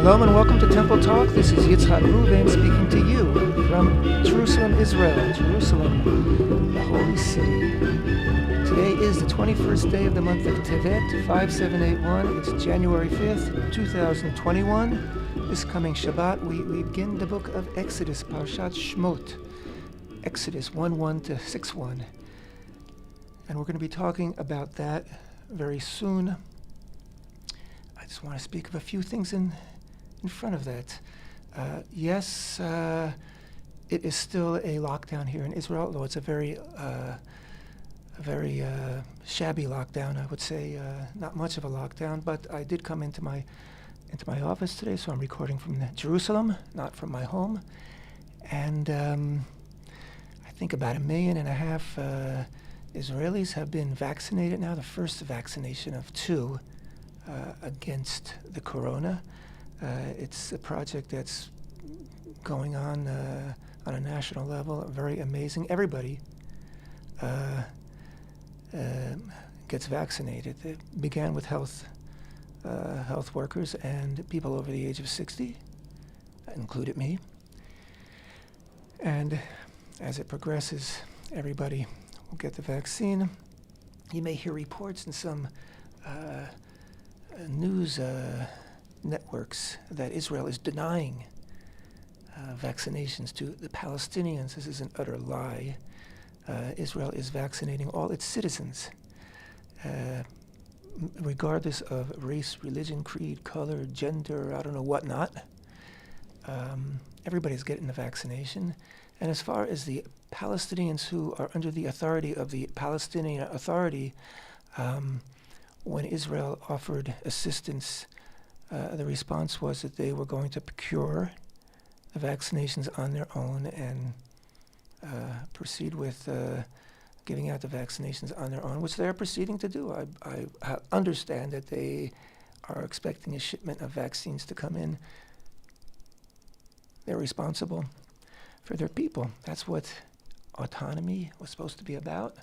Shalom and welcome to Temple Talk. This is Yitzhak Ruven speaking to you from Jerusalem, Israel. Jerusalem, the holy city. Today is the 21st day of the month of Tevet, 5781. It's January 5th, 2021. This coming Shabbat, we begin the book of Exodus, Parashat Shmot. Exodus 1:1 to 6:1. And we're going to be talking about that very soon. I just want to speak of a few things in front of that. Yes, it is still a lockdown here in Israel, though it's a very shabby lockdown, I would say. Not much of a lockdown, but I did come into my office today, so I'm recording from Jerusalem, not from my home. And I think about 1.5 million Israelis have been vaccinated now, the first vaccination of 2 against the corona. It's a project that's going on a national level, very amazing. Everybody gets vaccinated. It began with health workers and people over the age of 60. That included me. And as it progresses, everybody will get the vaccine. You may hear reports in some news networks that Israel is denying vaccinations to the Palestinians. This is an utter lie. Israel is vaccinating all its citizens, regardless of race, religion, creed, color, gender, I don't know what not. Everybody's getting the vaccination. And as far as the Palestinians who are under the authority of the Palestinian Authority, when Israel offered assistance, the response was that they were going to procure the vaccinations on their own and proceed with giving out the vaccinations on their own, which they're proceeding to do. I understand that they are expecting a shipment of vaccines to come in. They're responsible for their people. That's what autonomy was supposed to be about.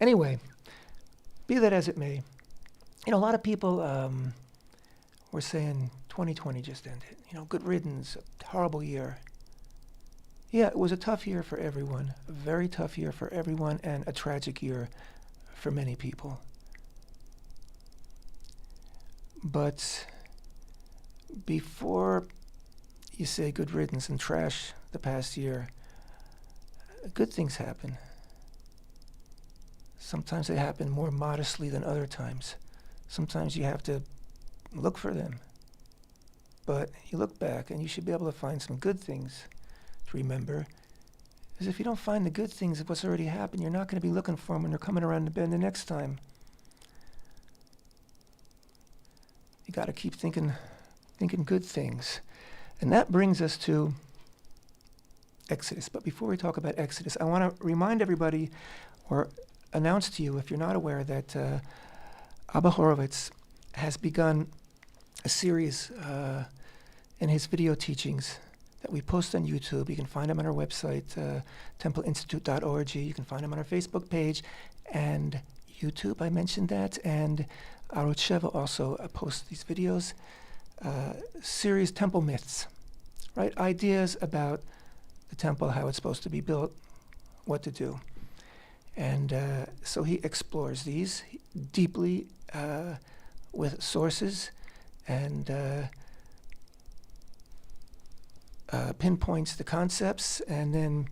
Anyway, be that as it may, a lot of people were saying 2020 just ended. Good riddance, a horrible year. Yeah, it was a tough year for everyone, a very tough year for everyone, and a tragic year for many people. But before you say good riddance and trash the past year, good things happen. Sometimes they happen more modestly than other times. Sometimes you have to look for them. But you look back and you should be able to find some good things to remember. Because if you don't find the good things of what's already happened, you're not going to be looking for them when they're coming around the bend the next time. You got to keep thinking good things. And that brings us to Exodus. But before we talk about Exodus, I want to remind everybody or announce to you, if you're not aware, that Abba Horovitz has begun a series in his video teachings that we post on YouTube. You can find them on our website, templeinstitute.org. You can find them on our Facebook page and YouTube. I mentioned that. And Arot Sheva also posts these videos. Series Temple Myths, right? Ideas about the temple, how it's supposed to be built, what to do. And so he explores these deeply with sources and pinpoints the concepts, and then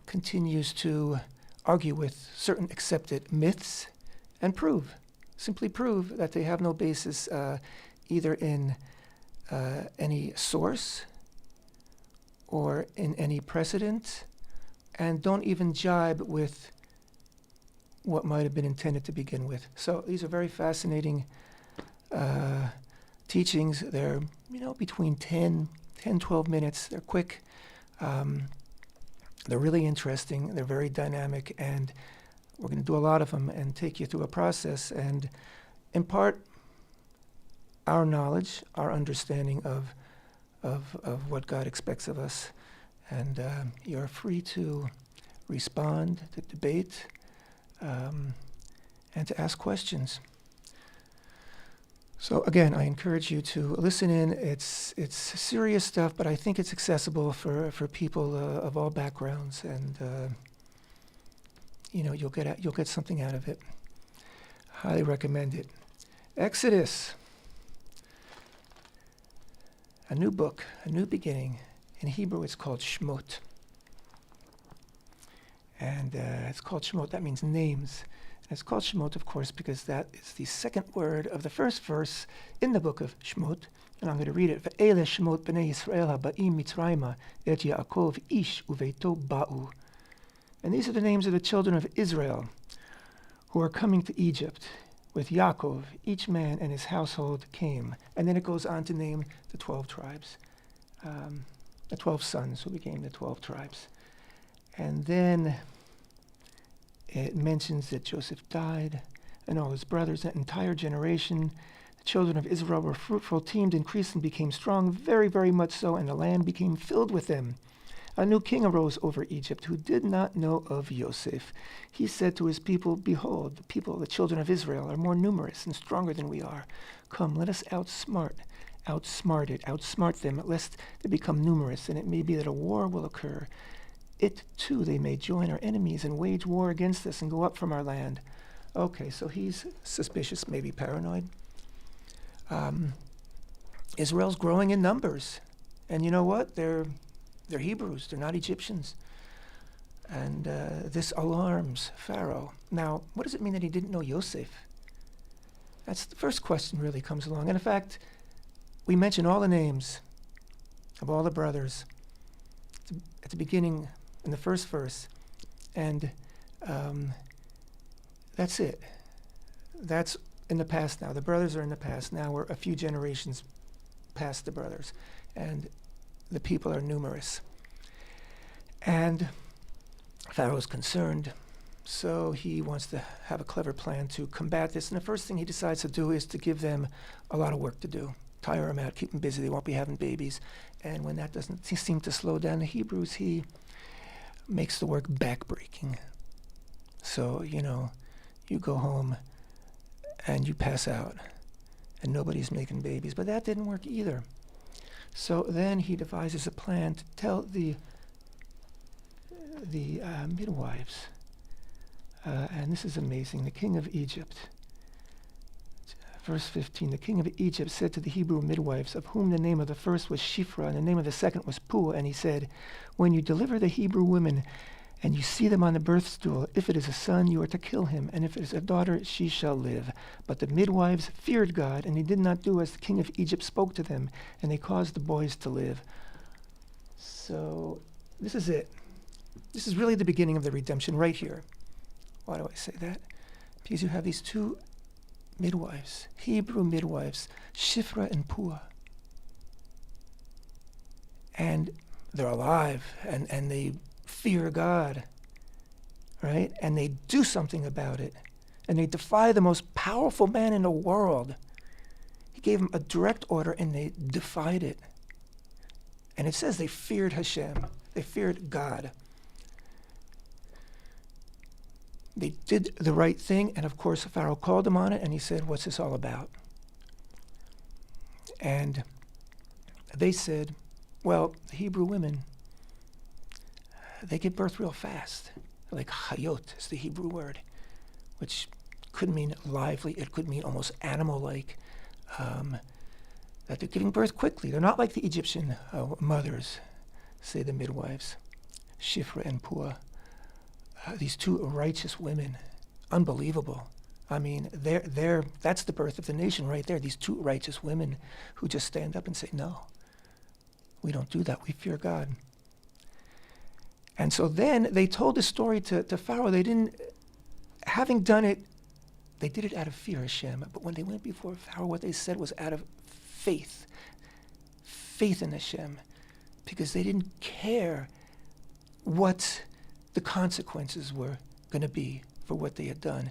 continues to argue with certain accepted myths and simply prove that they have no basis either in any source or in any precedent, and don't even jibe with what might have been intended to begin with. So these are very fascinating teachings. They're, between 10, 12 minutes. They're quick. They're really interesting. They're very dynamic, and we're going to do a lot of them and take you through a process and impart our knowledge, our understanding of what God expects of us. And you're free to respond, to debate, and to ask questions. So again, I encourage you to listen in. It's serious stuff, but I think it's accessible for people of all backgrounds, and you'll get something out of it. Highly recommend it. Exodus, a new book, a new beginning. In Hebrew, it's called Shmot, and it's called Shmot. That means names. It's called Shemot, of course, because that is the second word of the first verse in the book of Shemot. And I'm going to read it. Ve'ele Shemot b'nei Yisrael ha'ba'im Mitzrayma et Yaakov ish uveito ba'u. And these are the names of the children of Israel who are coming to Egypt. With Yaakov, each man and his household came. And then it goes on to name the 12 tribes, the 12 sons who became the 12 tribes. And then it mentions that Joseph died and all his brothers, an entire generation. The children of Israel were fruitful, teemed, increased, and became strong, very, very much so, and the land became filled with them. A new king arose over Egypt who did not know of Yosef. He said to his people, behold, the children of Israel, are more numerous and stronger than we are. Come, let us outsmart them, lest they become numerous, and it may be that a war will occur. It, too, they may join our enemies and wage war against us and go up from our land. Okay, so he's suspicious, maybe paranoid. Israel's growing in numbers. And you know what? They're Hebrews. They're not Egyptians. And this alarms Pharaoh. Now, what does it mean that he didn't know Yosef? That's the first question really comes along. And in fact, we mention all the names of all the brothers at the beginning in the first verse, and that's it. That's in the past now. The brothers are in the past. Now we're a few generations past the brothers, and the people are numerous. And Pharaoh's concerned, so he wants to have a clever plan to combat this. And the first thing he decides to do is to give them a lot of work to do. Tire them out, keep them busy, they won't be having babies. And when that doesn't seem to slow down the Hebrews, he makes the work backbreaking. So, you go home and you pass out and nobody's making babies. But that didn't work either. So then he devises a plan to tell the midwives, and this is amazing, the king of Egypt. Verse 15, the king of Egypt said to the Hebrew midwives, of whom the name of the first was Shifra and the name of the second was Puah, and he said, when you deliver the Hebrew women and you see them on the birth stool, if it is a son, you are to kill him, and if it is a daughter, she shall live. But the midwives feared God, and they did not do as the king of Egypt spoke to them, and they caused the boys to live. So this is it. This is really the beginning of the redemption right here. Why do I say that? Because you have these two midwives, Hebrew midwives, Shifra and Puah. And they're alive, and they fear God, right? And they do something about it. And they defy the most powerful man in the world. He gave them a direct order, and they defied it. And it says they feared Hashem. They feared God. They did the right thing, and of course Pharaoh called them on it, and he said, what's this all about? And they said, well, the Hebrew women, they give birth real fast. Like hayot is the Hebrew word, which could mean lively, it could mean almost animal-like, that they're giving birth quickly. They're not like the Egyptian mothers, say the midwives, Shifra and Puah. These two righteous women, unbelievable. I mean, that's the birth of the nation right there. These two righteous women who just stand up and say, no, we don't do that. We fear God. And so then they told the story to Pharaoh. They didn't, having done it, they did it out of fear, Hashem. But when they went before Pharaoh, what they said was out of faith in Hashem, because they didn't care what the consequences were going to be for what they had done.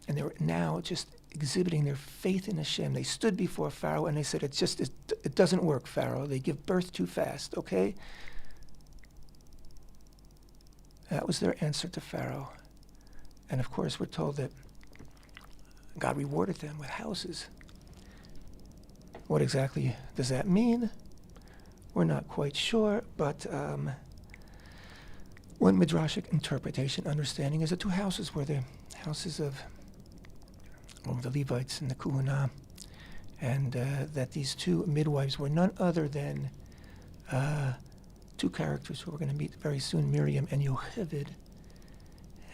And they were now just exhibiting their faith in Hashem. They stood before Pharaoh and they said, it doesn't work, Pharaoh. They give birth too fast, okay? That was their answer to Pharaoh. And of course, we're told that God rewarded them with houses What exactly does that mean? We're not quite sure, but one midrashic interpretation understanding is the two houses were the houses of the Levites and the Kuhuna, and that these two midwives were none other than two characters who we're going to meet very soon, Miriam and Yocheved.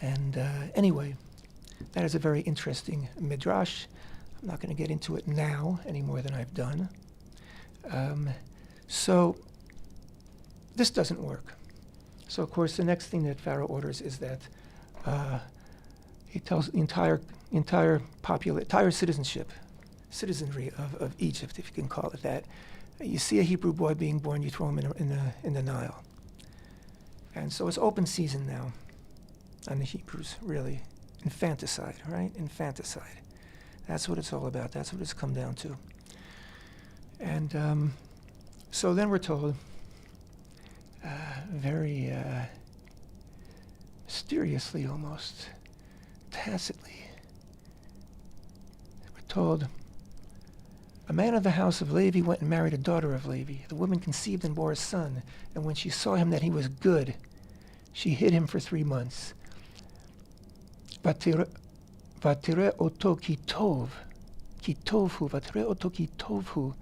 And anyway, that is a very interesting midrash. I'm not going to get into it now any more than I've done. So this doesn't work. So of course the next thing that Pharaoh orders is that he tells the entire citizenry of Egypt, if you can call it that. You see a Hebrew boy being born, you throw him in the Nile. And so it's open season now on the Hebrews, really. Infanticide, right? Infanticide. That's what it's all about. That's what it's come down to. And so then we're told, very mysteriously almost, tacitly, we're told, a man of the house of Levi went and married a daughter of Levi. The woman conceived and bore a son, and when she saw him that he was good, she hid him for 3 months. Vatire oto ki tov hu, vatire oto ki tov hu,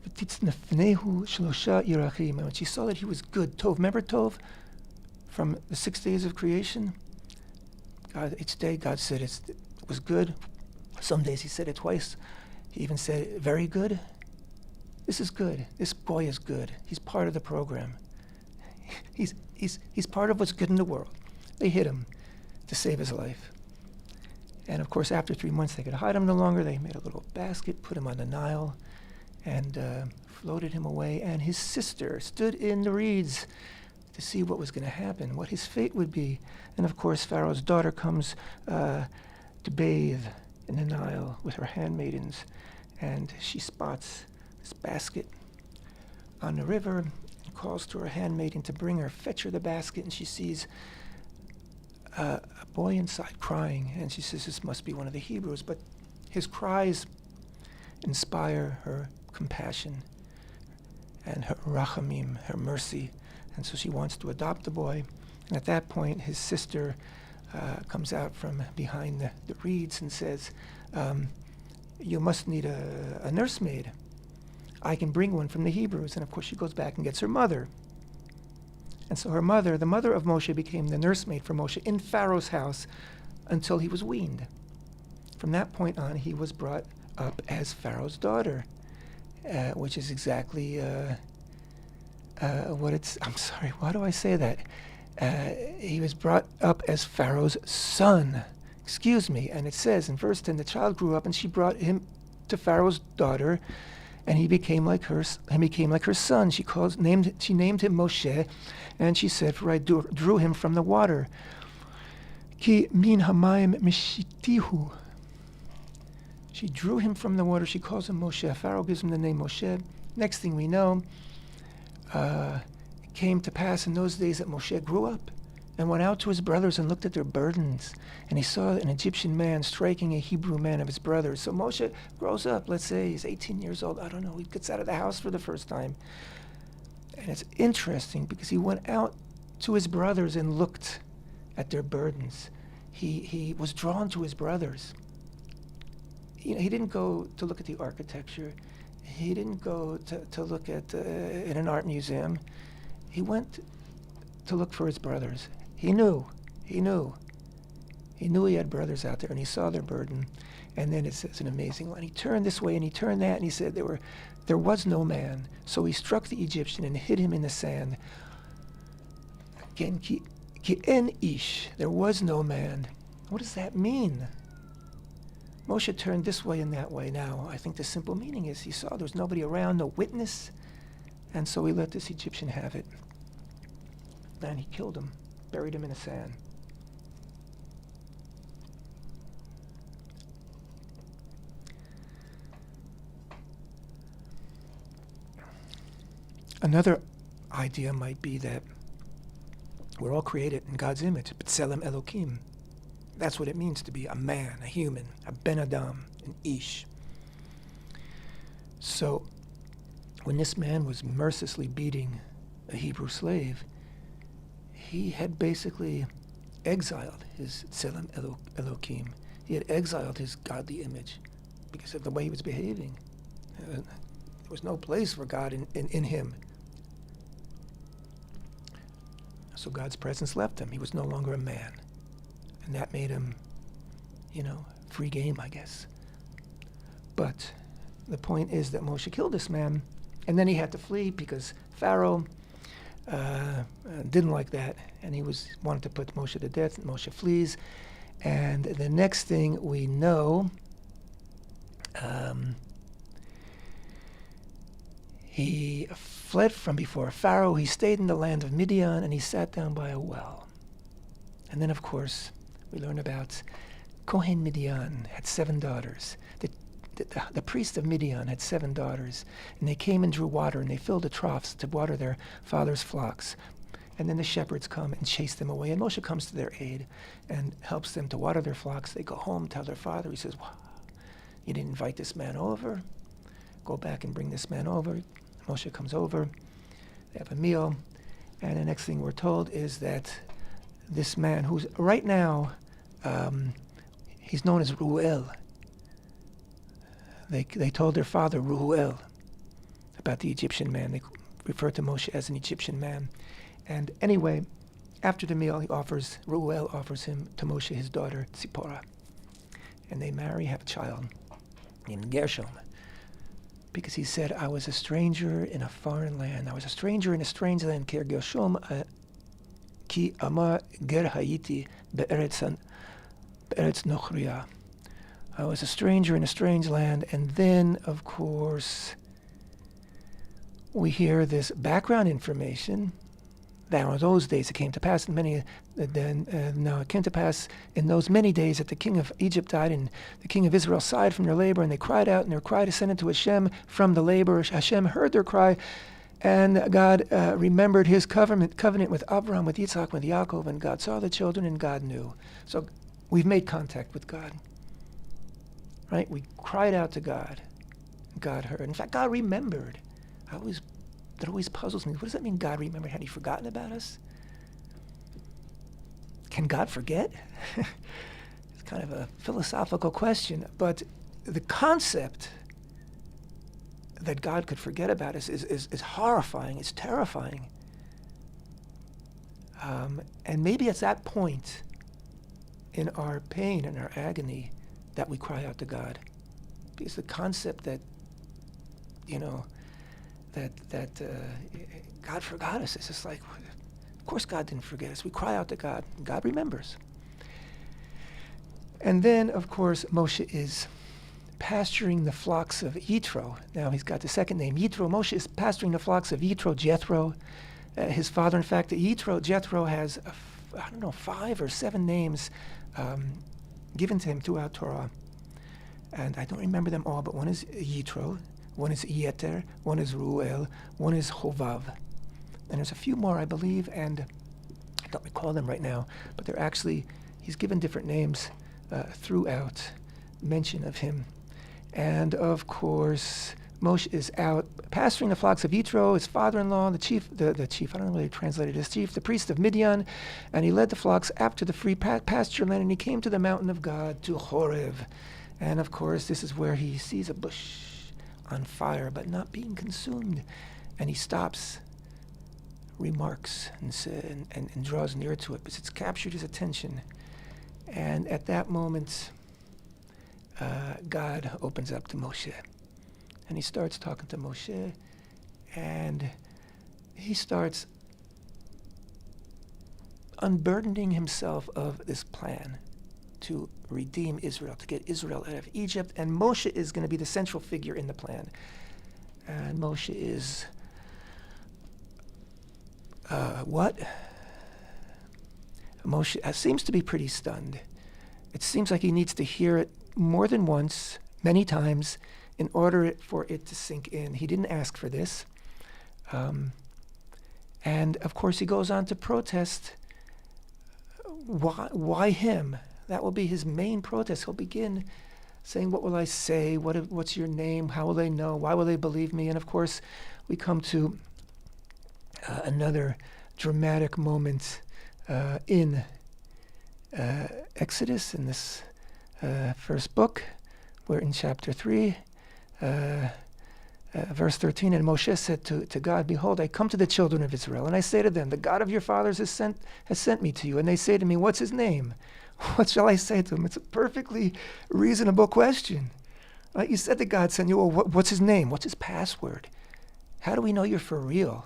v'titznefnehu shlosha yirachim. And when she saw that he was good, tov, remember tov from the 6 days of creation? God, each day God said it was good. Some days he said it twice. He even said, very good. This is good. This boy is good. He's part of the program. He's part of what's good in the world. They hid him to save his life. And of course, after 3 months, they could hide him no longer. They made a little basket, put him on the Nile, and floated him away. And his sister stood in the reeds to see what was going to happen, what his fate would be. And of course, Pharaoh's daughter comes to bathe in the Nile with her handmaidens, and she spots this basket on the river and calls to her handmaiden to bring her, fetch her the basket, and she sees a boy inside crying, and she says this must be one of the Hebrews, but his cries inspire her compassion and her rachamim, her mercy, and so she wants to adopt the boy. And at that point, his sister comes out from behind the reeds and says, you must need a nursemaid. I can bring one from the Hebrews. And of course she goes back and gets her mother. And so her mother, the mother of Moshe, became the nursemaid for Moshe in Pharaoh's house until he was weaned. From that point on, he was brought up as Pharaoh's daughter, which is exactly what it's, I'm sorry, why do I say that? He was brought up as Pharaoh's son. Excuse me. And it says in verse 10, the child grew up and she brought him to Pharaoh's daughter, and he became like her son. She named him Moshe, and she said, for I drew him from the water. Ki min hamayim mishitihu. She drew him from the water. She calls him Moshe. Pharaoh gives him the name Moshe. Next thing we know, it came to pass in those days that Moshe grew up and went out to his brothers and looked at their burdens. And he saw an Egyptian man striking a Hebrew man of his brothers. So Moshe grows up. Let's say he's 18 years old. I don't know. He gets out of the house for the first time. And it's interesting because he went out to his brothers and looked at their burdens. He was drawn to his brothers. He didn't go to look at the architecture. He didn't go to look at in an art museum. He went to look for his brothers. He knew he had brothers out there, and he saw their burden. And then it says an amazing line. He turned this way and he turned that, and he said there was no man. So he struck the Egyptian and hid him in the sand. Again, ki en ish, there was no man. What does that mean? Moshe turned this way and that way. Now, I think the simple meaning is he saw there was nobody around, no witness, and so he let this Egyptian have it. And he killed him, buried him in the sand. Another idea might be that we're all created in God's image, B'Tselem Elokim. That's what it means to be a man, a human, a Ben Adam, an Ish. So when this man was mercilessly beating a Hebrew slave, he had basically exiled his Tselem Elokim. He had exiled his godly image because of the way he was behaving. There was no place for God in him. So God's presence left him. He was no longer a man. And that made him, free game, I guess. But the point is that Moshe killed this man, and then he had to flee because Pharaoh didn't like that, and he wanted to put Moshe to death, and Moshe flees. And the next thing we know, he fled from before Pharaoh. He stayed in the land of Midian, and he sat down by a well. And then, of course, we learn about Kohen Midian had 7 daughters. The priest of Midian had 7 daughters, and they came and drew water, and they filled the troughs to water their father's flocks. And then the shepherds come and chase them away, and Moshe comes to their aid and helps them to water their flocks. They go home, tell their father. He says, "Wow, you didn't invite this man over. Go back and bring this man over." Moshe comes over. They have a meal, and the next thing we're told is that this man, who's right now, he's known as Ruel. They told their father, Ruel, about the Egyptian man. They refer to Moshe as an Egyptian man. And anyway, after the meal, Ruel offers him to Moshe his daughter, Tzipporah. And they marry, have a child named Gershom. Because he said, I was a stranger in a foreign land. I was a stranger in a strange land. Ki Gershom, ki amar ger hayiti be'eretz nochriya. I was a stranger in a strange land. And then, of course, we hear this background information. Now, in those days, it came to pass in it came to pass in those many days that the king of Egypt died, and the king of Israel sighed from their labor, and they cried out, and their cry descended to Hashem from the labor. Hashem heard their cry, and God remembered his covenant with Abraham, with Yitzhak, with Yaakov, and God saw the children, and God knew. So we've made contact with God, right? We cried out to God. God heard. In fact, God remembered. That always puzzles me. What does that mean, God remembered? Had he forgotten about us? Can God forget? It's kind of a philosophical question, but the concept that God could forget about us is horrifying. It's terrifying. And maybe it's that point in our pain and our agony that we cry out to God. Because the concept that, that God forgot us. It's just like, of course God didn't forget us. We cry out to God, and God remembers. And then, of course, Moshe is pasturing the flocks of Yitro. Now he's got the second name, Yitro. Moshe is pasturing the flocks of Yitro, Jethro, his father. In fact, Jethro has, 5 or 7 names given to him throughout Torah. And I don't remember them all, but one is Yitro, one is Yeter, one is Ruel, one is Chovav. And there's a few more, I believe, and I don't recall them right now, but they're actually, he's given different names throughout mention of him. And of course, Moshe is out pasturing the flocks of Yitro, his father-in-law, the chief, I don't know whether he translated as chief, the priest of Midian, and he led the flocks after the free pasture land, and he came to the mountain of God, to Horeb. And of course, this is where he sees a bush on fire, but not being consumed. And he stops, remarks, and draws near to it, because it's captured his attention. And at that moment, God opens up to Moshe. And he starts talking to Moshe, and he starts unburdening himself of this plan to redeem Israel, to get Israel out of Egypt. And Moshe is going to be the central figure in the plan. And Moshe is, Moshe seems to be pretty stunned. It seems like he needs to hear it more than once, many times, in order for it to sink in. He didn't ask for this. And of course he goes on to protest. Why him? That will be his main protest. He'll begin saying, what will I say? What's your name? How will they know? Why will they believe me? And of course, we come to another dramatic moment in Exodus, in this first book, where in chapter 3, verse 13, and Moshe said to God, behold, I come to the children of Israel, and I say to them, the God of your fathers has sent me to you. And they say to me, what's his name? What shall I say to him? It's a perfectly reasonable question. You said that God sent you. Well, what's his name? What's his password? How do we know you're for real?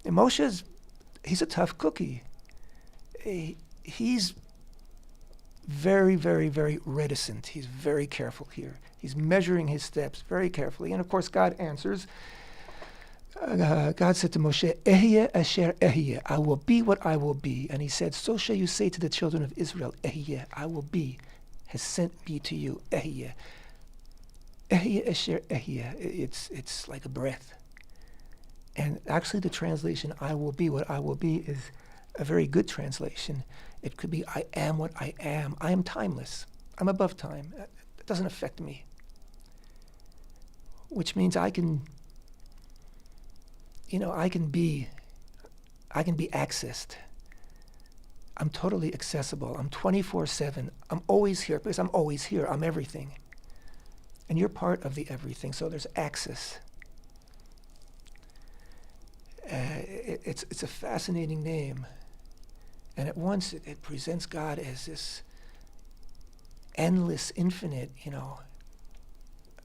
And he's a tough cookie. He's very, very, very reticent. He's very careful here. He's measuring his steps very carefully. And of course, God answers. God said to Moshe, Ehyeh asher ehyeh, I will be what I will be. And he said, so shall you say to the children of Israel, Ehyeh, I will be, has sent me to you, Ehyeh. Ehyeh asher ehyeh, it's like a breath. And actually the translation, I will be what I will be, is a very good translation. It could be, I am what I am. I am timeless. I'm above time. It doesn't affect me. Which means I can be accessed. I'm totally accessible. I'm 24/7. I'm always here because I'm always here. I'm everything. And you're part of the everything, so there's access. It's a fascinating name. And at once it presents God as this endless, infinite,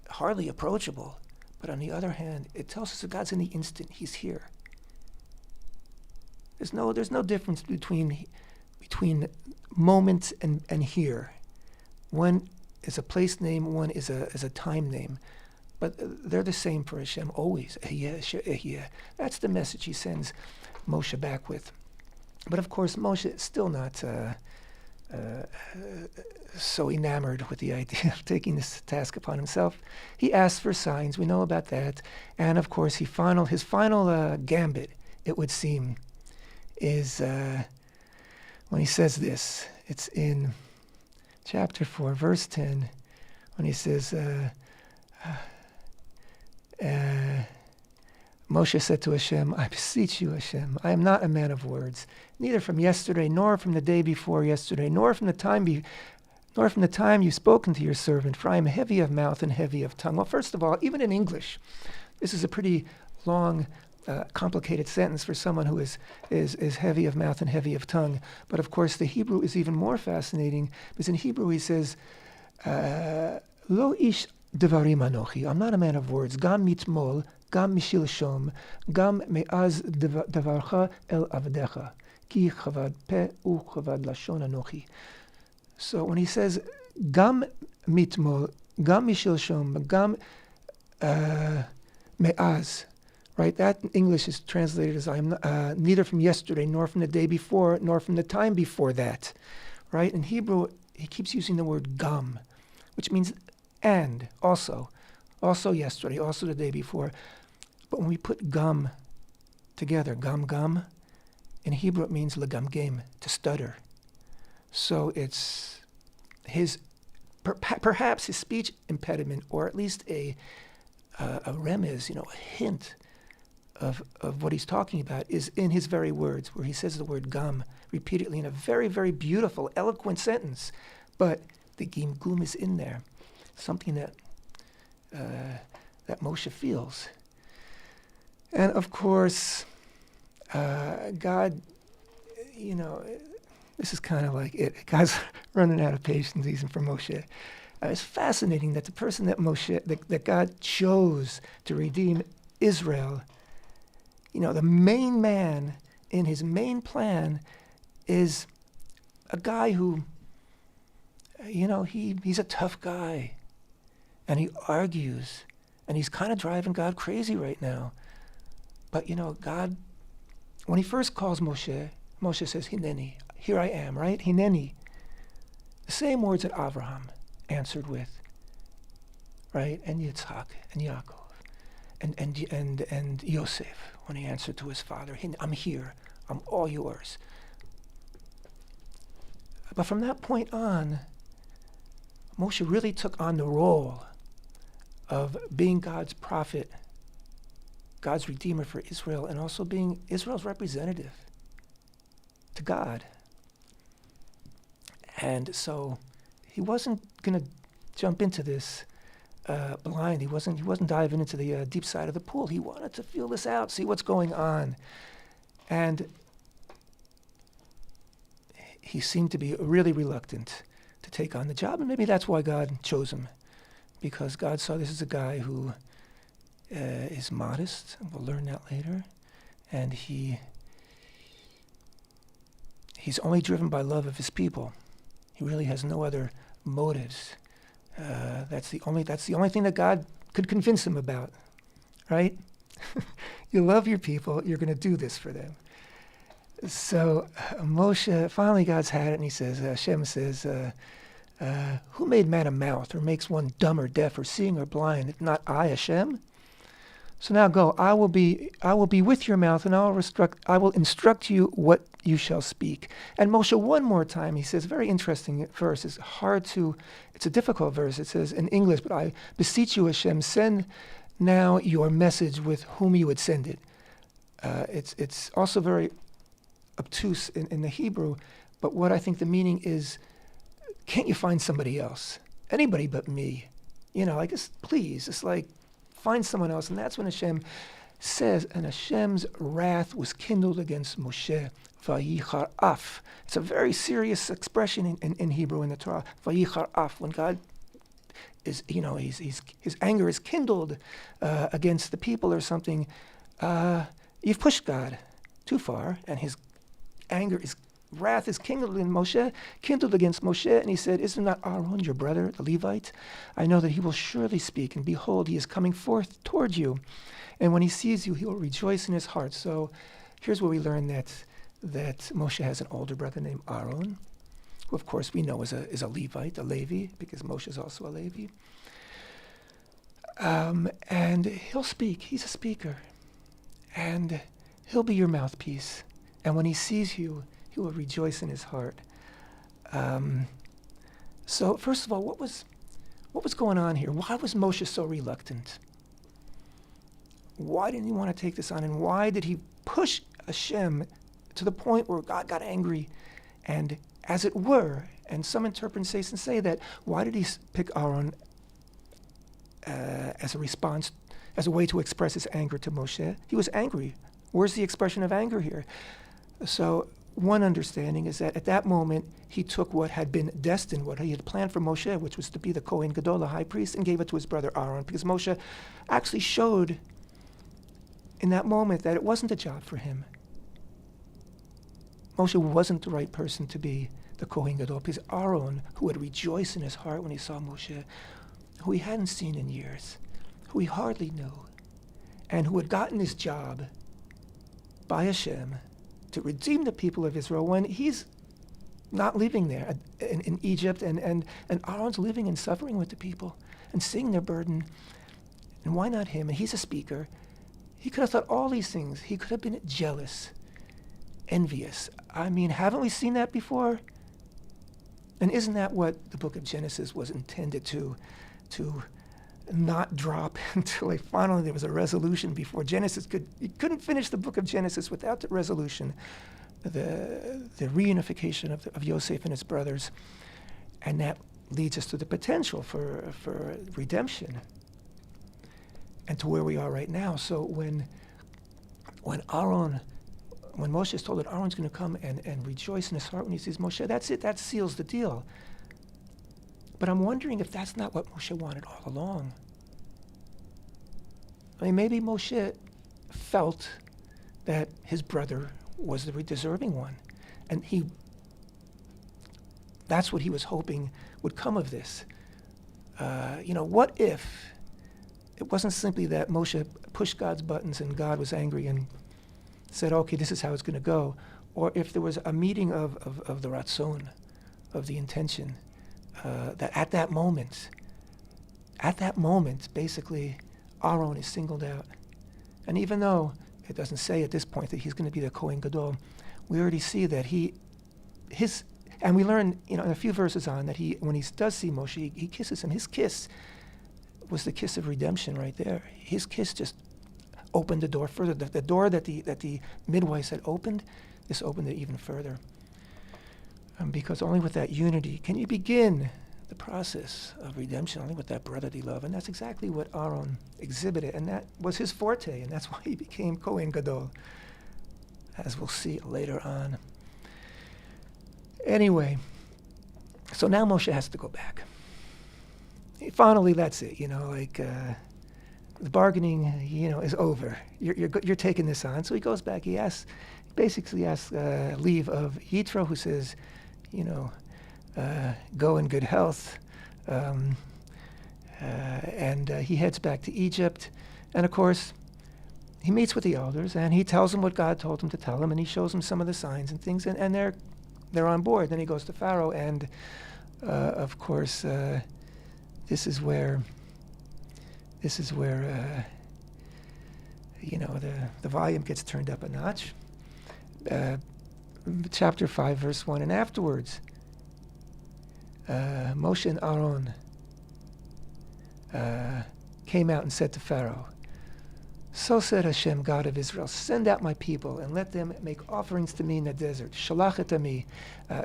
hardly approachable. But on the other hand, it tells us that God's in the instant. He's here. There's no difference between moment and here. One is a place name, one is a time name. But they're the same for Hashem always. That's the message he sends Moshe back with. But of course, Moshe is still not so enamored with the idea of taking this task upon himself. He asks for signs. We know about that. And of course, his final gambit, it would seem, is when he says this. It's in chapter 4, verse 10, when he says, Moshe said to Hashem, I beseech you, Hashem, I am not a man of words, neither from yesterday, nor from the day before yesterday, nor from the time you've spoken to your servant, for I am heavy of mouth and heavy of tongue. Well, first of all, even in English, this is a pretty long, complicated sentence for someone who is heavy of mouth and heavy of tongue. But of course, the Hebrew is even more fascinating, because in Hebrew he says, Lo ish devarim anochi, I'm not a man of words, gam mitmol, gam mishilshom, gam me'az davarcha el avdecha, ki chavad pe u chavad lashon anochi. So when he says gam mitmol, gam mishilshom, gam me'az, right? That in English is translated as I am neither from yesterday, nor from the day before, nor from the time before that, right? In Hebrew, he keeps using the word gam, which means and, also yesterday, also the day before. But when we put gam together, gam, in Hebrew it means legamgem, to stutter. So it's perhaps his speech impediment, or at least a remez, a hint of what he's talking about, is in his very words, where he says the word gam repeatedly in a very, very beautiful, eloquent sentence. But the gim is in there, something that Moshe feels. And of course, God, this is kind of like it. God's running out of patience even for Moshe. It's fascinating that the person that God chose to redeem Israel, the main man in his main plan is a guy who, he's a tough guy. And he argues. And he's kind of driving God crazy right now. But, God, when he first calls Moshe says, Hineni, here I am, right? Hineni. The same words that Abraham answered with, right? And Yitzhak and Yaakov and Yosef when he answered to his father, I'm here, I'm all yours. But from that point on, Moshe really took on the role of being God's prophet, God's redeemer for Israel, and also being Israel's representative to God. And so he wasn't going to jump into this blind. He wasn't diving into the deep side of the pool. He wanted to feel this out, see what's going on. And he seemed to be really reluctant to take on the job, and maybe that's why God chose him, because God saw this as a guy who is modest. We'll learn that later. And he's only driven by love of his people. He really has no other motives. That's the only thing that God could convince him about, right? You love your people, you're going to do this for them. So Moshe, finally God's had it, and he says, Hashem says, who made man a mouth, or makes one dumb or deaf or seeing or blind, if not I, Hashem? So now go, I will be with your mouth, and I will instruct you what you shall speak. And Moshe, one more time, he says, very interesting verse. It's a difficult verse. It says in English, but I beseech you, Hashem, send now your message with whom you would send it. It's also very obtuse in the Hebrew, but what I think the meaning is, can't you find somebody else? Anybody but me. Please, it's like, find someone else. And that's when Hashem says, and Hashem's wrath was kindled against Moshe. Vayichar af. It's a very serious expression in Hebrew in the Torah. Vayichar af. When God is, his anger is kindled against the people or something, you've pushed God too far, and his wrath is kindled against Moshe, and he said, isn't not Aharon your brother, the Levite? I know that he will surely speak, and behold, he is coming forth toward you. And when he sees you, he will rejoice in his heart. So here's where we learn that Moshe has an older brother named Aharon, who of course we know is a Levite, a Levi, because Moshe is also a Levi. And he'll speak. He's a speaker. And he'll be your mouthpiece. And when he sees you, he will rejoice in his heart. So first of all, what was going on here? Why was Moshe so reluctant? Why didn't he want to take this on? And why did he push Hashem to the point where God got angry? And as it were, and some interpretations say that, why did he pick Aharon as a response, as a way to express his anger to Moshe? He was angry. Where's the expression of anger here? So one understanding is that at that moment, he took what had been destined, what he had planned for Moshe, which was to be the Kohen Gadol, the high priest, and gave it to his brother Aharon, because Moshe actually showed in that moment that it wasn't a job for him. Moshe wasn't the right person to be the Kohen Gadol, because Aharon, who would rejoice in his heart when he saw Moshe, who he hadn't seen in years, who he hardly knew, and who had gotten his job by Hashem to redeem the people of Israel when he's not living there in Egypt, and Aaron's living and suffering with the people and seeing their burden. And why not him? And he's a speaker. He could have thought all these things. He could have been jealous, envious. I mean, haven't we seen that before? And isn't that what the book of Genesis was intended to not drop until finally there was a resolution before Genesis you couldn't finish the book of Genesis without the resolution, the reunification of Yosef and his brothers. And that leads us to the potential for redemption and to where we are right now. So when Moshe is told that Aaron's going to come and rejoice in his heart when he sees Moshe, that's it, that seals the deal. But I'm wondering if that's not what Moshe wanted all along. I mean, maybe Moshe felt that his brother was the deserving one. And that's what he was hoping would come of this. What if it wasn't simply that Moshe pushed God's buttons and God was angry and said, okay, this is how it's going to go. Or if there was a meeting of the ratzon, of the intention, that at that moment, basically, Aharon is singled out. And even though it doesn't say at this point that he's going to be the Kohen Gadol, we already see that his And we learn, a few verses on that when he does see Moshe, he kisses him. His kiss was the kiss of redemption right there. His kiss just opened the door further. The door that the midwives had opened, this opened it even further. Because only with that unity can you begin the process of redemption, only with that brotherly love. And that's exactly what Aharon exhibited, and that was his forte, and that's why he became Kohen Gadol, as we'll see later on. Anyway, so now Moshe has to go back. Finally, that's it, the bargaining, is over. You're taking this on. So he goes back. He basically asks leave of Yitro, who says, go in good health. And he heads back to Egypt. And of course, he meets with the elders, and he tells them what God told him to tell them, and he shows them some of the signs and things, and they're on board. Then he goes to Pharaoh, and of course, this is where the volume gets turned up a notch. Chapter 5, verse 1, and afterwards, Moshe and Aharon came out and said to Pharaoh, so said Hashem, God of Israel, send out my people and let them make offerings to me in the desert. Shalach et ami.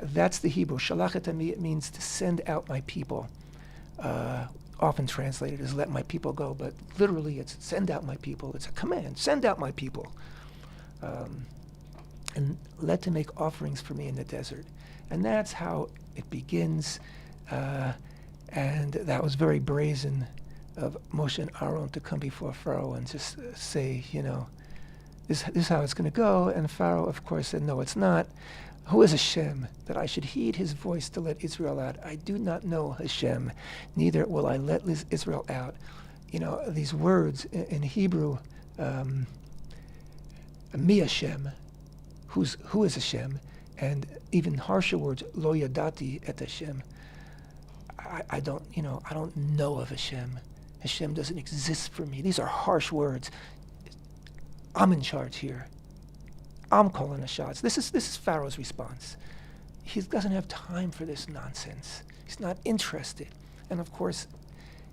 That's the Hebrew. Shalach et ami, it means to send out my people. Often translated as let my people go, but literally it's send out my people. It's a command, send out my people. And let them make offerings for me in the desert. And that's how it begins. And that was very brazen of Moshe and Aharon to come before Pharaoh and just say, this is how it's going to go. And Pharaoh, of course, said, no, it's not. Who is Hashem, that I should heed his voice to let Israel out? I do not know Hashem, neither will I let Israel out. These words in Hebrew, mi Hashem, who is Hashem, and even harsher words, lo yadati et Hashem. I don't know of Hashem. Hashem doesn't exist for me. These are harsh words. I'm in charge here. I'm calling the shots. This is Pharaoh's response. He doesn't have time for this nonsense. He's not interested. And of course,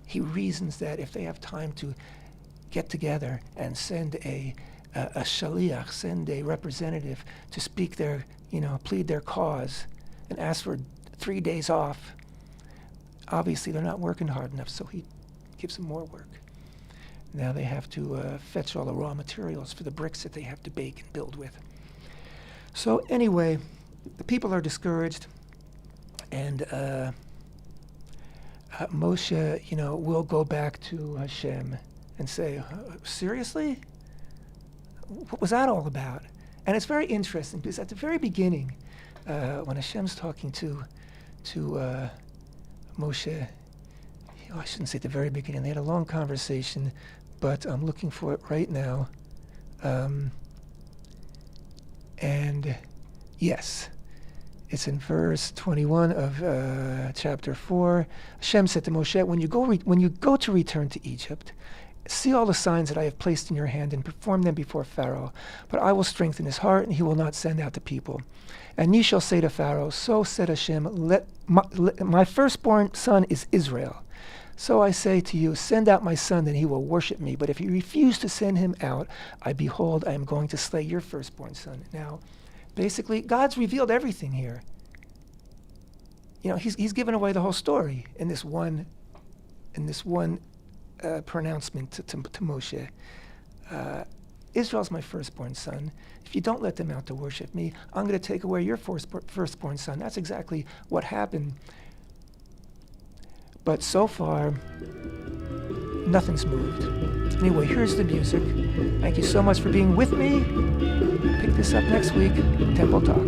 he reasons that if they have time to get together and send a shaliach, send a representative to speak their, plead their cause and ask for 3 days off, obviously they're not working hard enough, so he gives them more work. Now they have to fetch all the raw materials for the bricks that they have to bake and build with. So anyway, the people are discouraged, and Moshe, will go back to Hashem and say, seriously? What was that all about? And it's very interesting because at the very beginning, when Hashem's talking to Moshe, I shouldn't say at the very beginning, they had a long conversation, but I'm looking for it right now. And yes, it's in verse 21 of chapter 4. Hashem said to Moshe, when you go to return to Egypt, see all the signs that I have placed in your hand and perform them before Pharaoh. But I will strengthen his heart, and he will not send out the people. And ye shall say to Pharaoh, so said Hashem, my firstborn son is Israel. So I say to you, send out my son, then he will worship me. But if you refuse to send him out, behold, I am going to slay your firstborn son. Now, basically, God's revealed everything here. He's given away the whole story in this one pronouncement to Moshe. Israel's my firstborn son. If you don't let them out to worship me, I'm going to take away your firstborn son. That's exactly what happened. But so far, nothing's moved. Anyway, here's the music. Thank you so much for being with me. Pick this up next week. Temple Talk.